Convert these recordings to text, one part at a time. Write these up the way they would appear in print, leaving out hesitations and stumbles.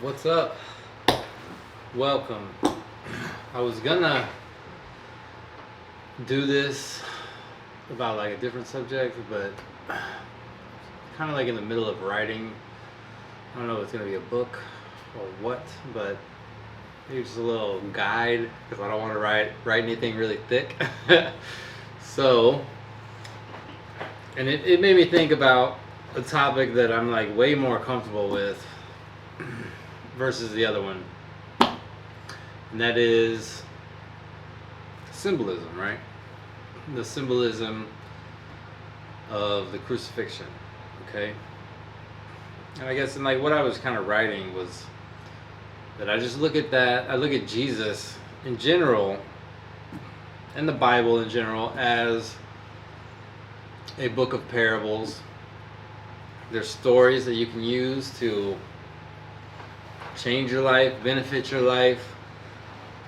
What's up? Welcome. I was gonna do this about like a different subject, but kind of like in the middle of writing. I don't know if it's gonna be a book or what, but maybe just a little guide because I don't want to write anything really thick. So, and it made me think about a topic that I'm like way more comfortable with versus the other one, and that is symbolism, right? The symbolism of the crucifixion, okay? And I guess, and like what I was kind of writing was that I just look at that, I look at Jesus in general, and the Bible in general, as a book of parables. There's stories that you can use to change your life, benefit your life,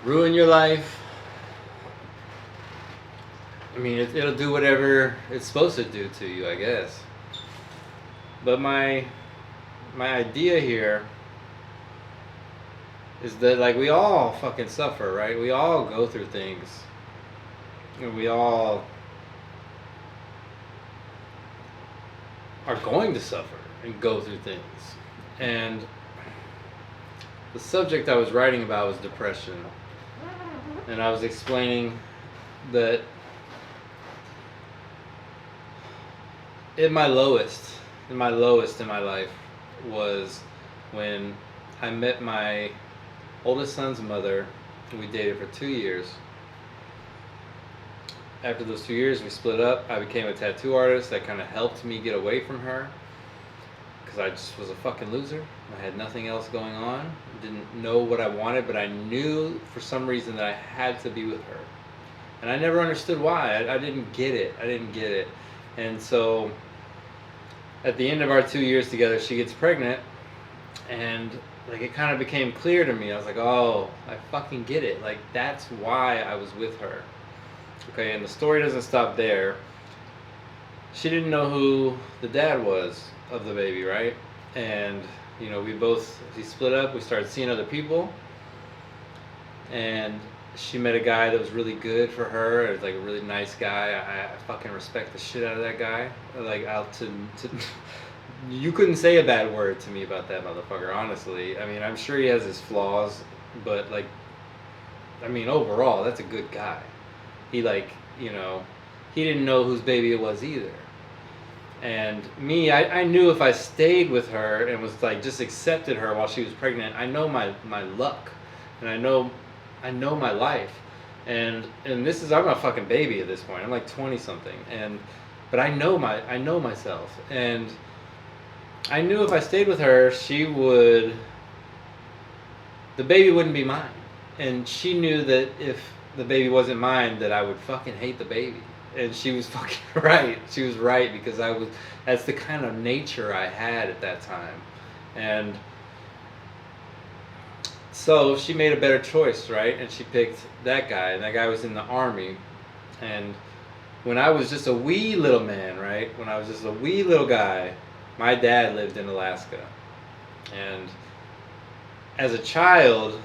ruin your life. I mean, it'll do whatever it's supposed to do to you, I guess. But my idea here is that like we all fucking suffer, right? We all go through things. And we all are going to suffer and go through things. And the subject I was writing about was depression. And I was explaining that in my lowest in my life was when I met my oldest son's mother, and we dated for 2 years. After those 2 years, we split up. I became a tattoo artist. That kind of helped me get away from her because I just was a fucking loser. I had nothing else going on. Didn't know what I wanted, but I knew for some reason that I had to be with her. And I never understood why. I didn't get it. And so at the end of our 2 years together, she gets pregnant, and like it kind of became clear to me. I was like, oh, I fucking get it. Like that's why I was with her. Okay, and the story doesn't stop there. She didn't know who the dad was of the baby, right? And you know, we split up. We started seeing other people, and she met a guy that was really good for her. It was like a really nice guy. I fucking respect the shit out of that guy. Like out to you couldn't say a bad word to me about that motherfucker, honestly. I mean, I'm sure he has his flaws, but like, I mean, overall, that's a good guy. He like, you know, he didn't know whose baby it was either. And me, I knew if I stayed with her and was like just accepted her while she was pregnant, I know my luck, and I know my life, and this is, I'm a fucking baby at this point. I'm like 20 something, but I know myself, and I knew if I stayed with her, the baby wouldn't be mine, and she knew that if the baby wasn't mine, that I would fucking hate the baby. And she was fucking right. She was right, because that's the kind of nature I had at that time. And so she made a better choice, right? And she picked that guy, and that guy was in the army. And when I was just a wee little man, right? When I was just a wee little guy, my dad lived in Alaska. And as a child,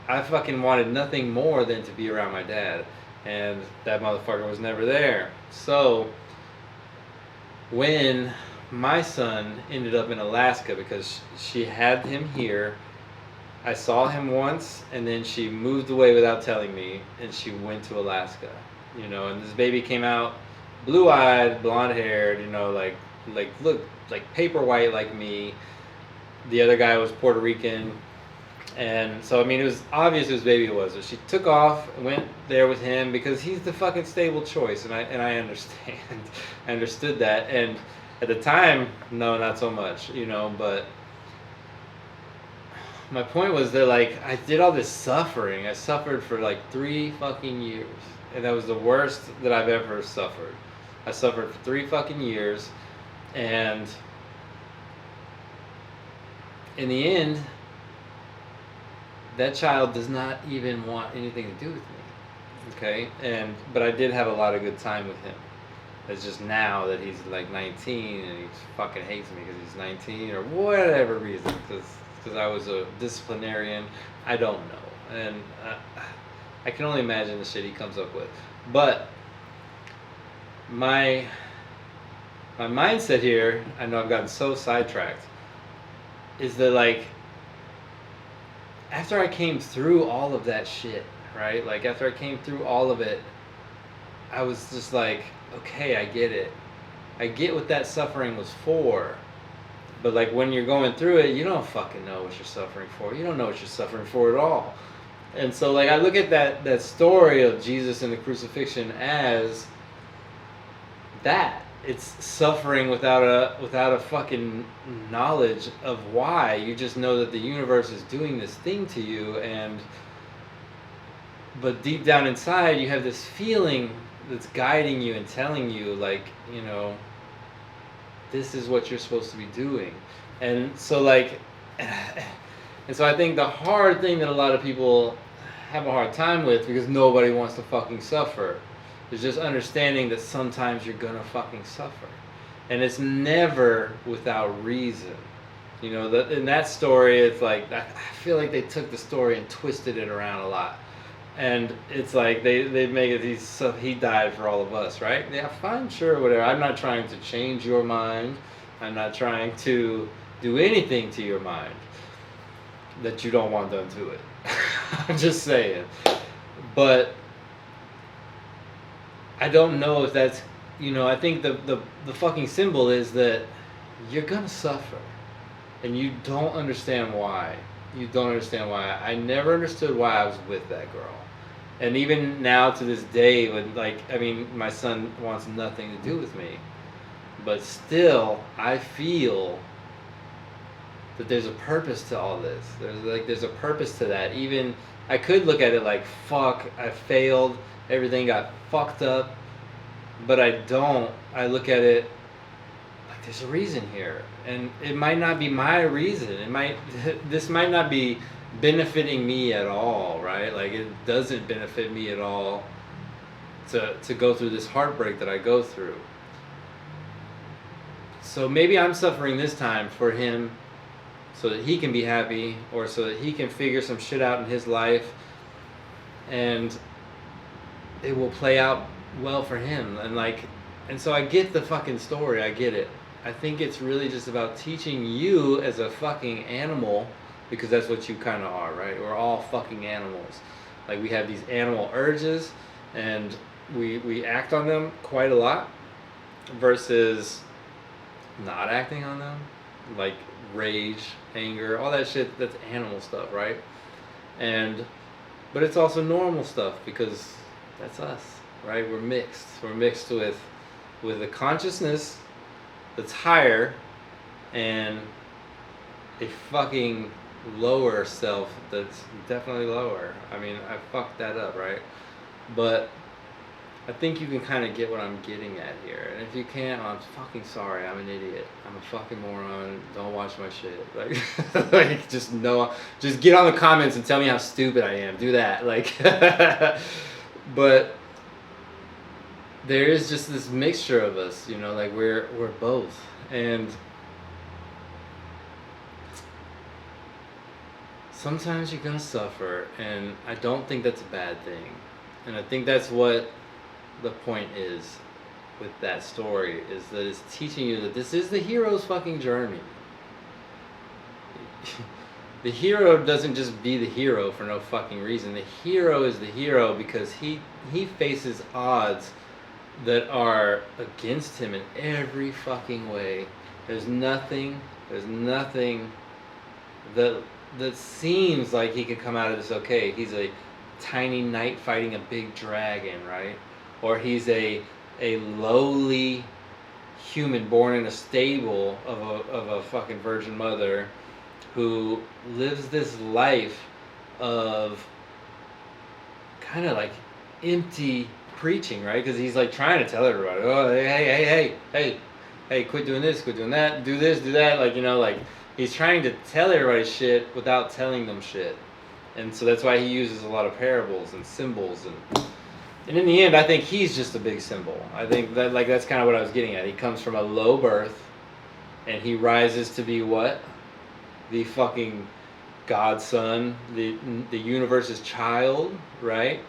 I fucking wanted nothing more than to be around my dad. And that motherfucker was never there. So when my son ended up in Alaska, because she had him here, I saw him once, and then she moved away without telling me, and she went to Alaska. You know, and this baby came out blue-eyed, blonde-haired, you know, like look like paper white like me. The other guy was Puerto Rican. And so, I mean, it was obvious whose baby it was. So she took off, went there with him, because he's the fucking stable choice, and I understand. I understood that. And at the time, no, not so much, you know, but my point was that, like, I did all this suffering. I suffered for, like, 3 fucking years. And that was the worst that I've ever suffered. I suffered for 3 fucking years, and in the end, that child does not even want anything to do with me, okay? But I did have a lot of good time with him. It's just now that he's like 19 and he fucking hates me because he's 19 or whatever reason. Because I was a disciplinarian. I don't know. And I can only imagine the shit he comes up with. But my mindset here, I know I've gotten so sidetracked, is that like after I came through all of that shit, right? Like after I came through all of it, I was just like, okay, I get it. I get what that suffering was for. But like when you're going through it, you don't fucking know what you're suffering for. You don't know what you're suffering for at all. And so like I look at that story of Jesus and the crucifixion as that. It's suffering without a fucking knowledge of why. You just know that the universe is doing this thing to you, but deep down inside you have this feeling that's guiding you and telling you like, you know, this is what you're supposed to be doing. And so like and so I think the hard thing that a lot of people have a hard time with, because nobody wants to fucking suffer, is just understanding that sometimes you're gonna fucking suffer. And it's never without reason. You know, in that story, it's like, I feel like they took the story and twisted it around a lot. And it's like, they make it, he died for all of us, right? Yeah, fine, sure, whatever. I'm not trying to change your mind. I'm not trying to do anything to your mind that you don't want done to it. I'm just saying. But I don't know if that's, you know, I think the fucking symbol is that you're gonna suffer. And you don't understand why. You don't understand why. I never understood why I was with that girl. And even now to this day, when like, I mean, my son wants nothing to do with me. But still, I feel that there's a purpose to all this. There's a purpose to that. Even, I could look at it like, fuck, I failed, everything got fucked up. But I don't. I look at it like there's a reason here. And it might not be my reason. This might not be benefiting me at all, right? Like it doesn't benefit me at all to go through this heartbreak that I go through. So maybe I'm suffering this time for him so that he can be happy, or so that he can figure some shit out in his life and it will play out well for him. And so I get the fucking story. I get it. I think it's really just about teaching you as a fucking animal, because that's what you kind of are, right? We're all fucking animals. Like we have these animal urges and we act on them quite a lot versus not acting on them. Like rage, anger, all that shit, that's animal stuff, right? But it's also normal stuff because that's us, right? We're mixed. We're mixed with a consciousness that's higher and a fucking lower self that's definitely lower. I mean, I fucked that up, right? But I think you can kind of get what I'm getting at here. And if you can't, I'm fucking sorry. I'm an idiot. I'm a fucking moron. Don't watch my shit. Like, just get on the comments and tell me how stupid I am. Do that. Like, but there is just this mixture of us, you know, like we're both. And sometimes you're gonna suffer, and I don't think that's a bad thing. And I think that's what the point is with that story, is that it's teaching you that this is the hero's fucking journey. The hero doesn't just be the hero for no fucking reason. The hero is the hero because he faces odds that are against him in every fucking way. There's nothing that seems like he could come out of this okay. He's a tiny knight fighting a big dragon, right? Or he's a lowly human born in a stable of a fucking virgin mother who lives this life of kind of like empty preaching, right? Because he's like trying to tell everybody, oh, hey, quit doing this, quit doing that, do this, do that. Like, you know, like he's trying to tell everybody shit without telling them shit. And so that's why he uses a lot of parables and symbols And in the end, I think he's just a big symbol. I think that like that's kind of what I was getting at. He comes from a low birth, and he rises to be what? The fucking godson, the universe's child, right?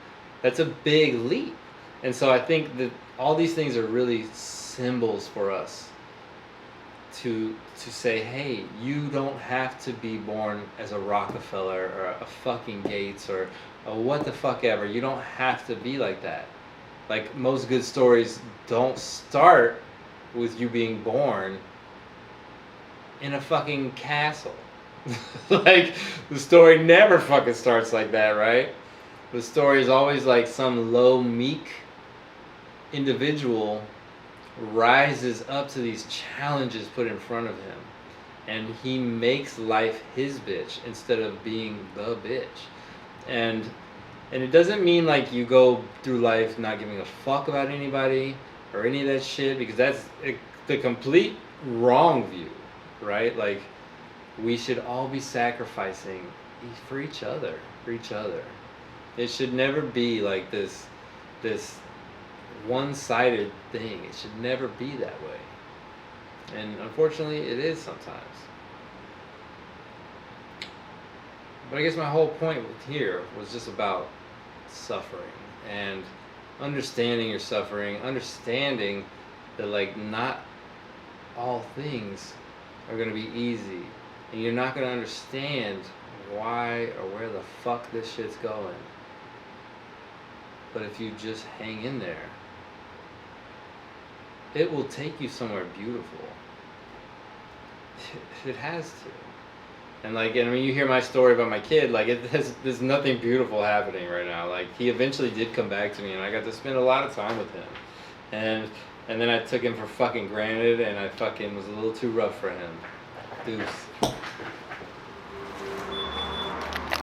That's a big leap. And so I think that all these things are really symbols for us to say, hey, you don't have to be born as a Rockefeller or a fucking Gates or a what the fuck ever. You don't have to be like that. Like most good stories don't start with you being born in a fucking castle. Like the story never fucking starts like that, right? The story is always like some low, meek individual rises up to these challenges put in front of him, and he makes life his bitch instead of being the bitch. And it doesn't mean like you go through life not giving a fuck about anybody or any of that shit, because that's the complete wrong view, right? Like we should all be sacrificing for each other, It should never be like this one-sided thing. It should never be that way. And unfortunately, it is sometimes. But I guess my whole point here was just about suffering and understanding your suffering, understanding that like not all things are going to be easy, and you're not going to understand why or where the fuck this shit's going. But if you just hang in there, it will take you somewhere beautiful. It has to. And like, I mean, you hear my story about my kid, like there's nothing beautiful happening right now. Like he eventually did come back to me, and I got to spend a lot of time with him. And then I took him for fucking granted, and I fucking was a little too rough for him. Deuce.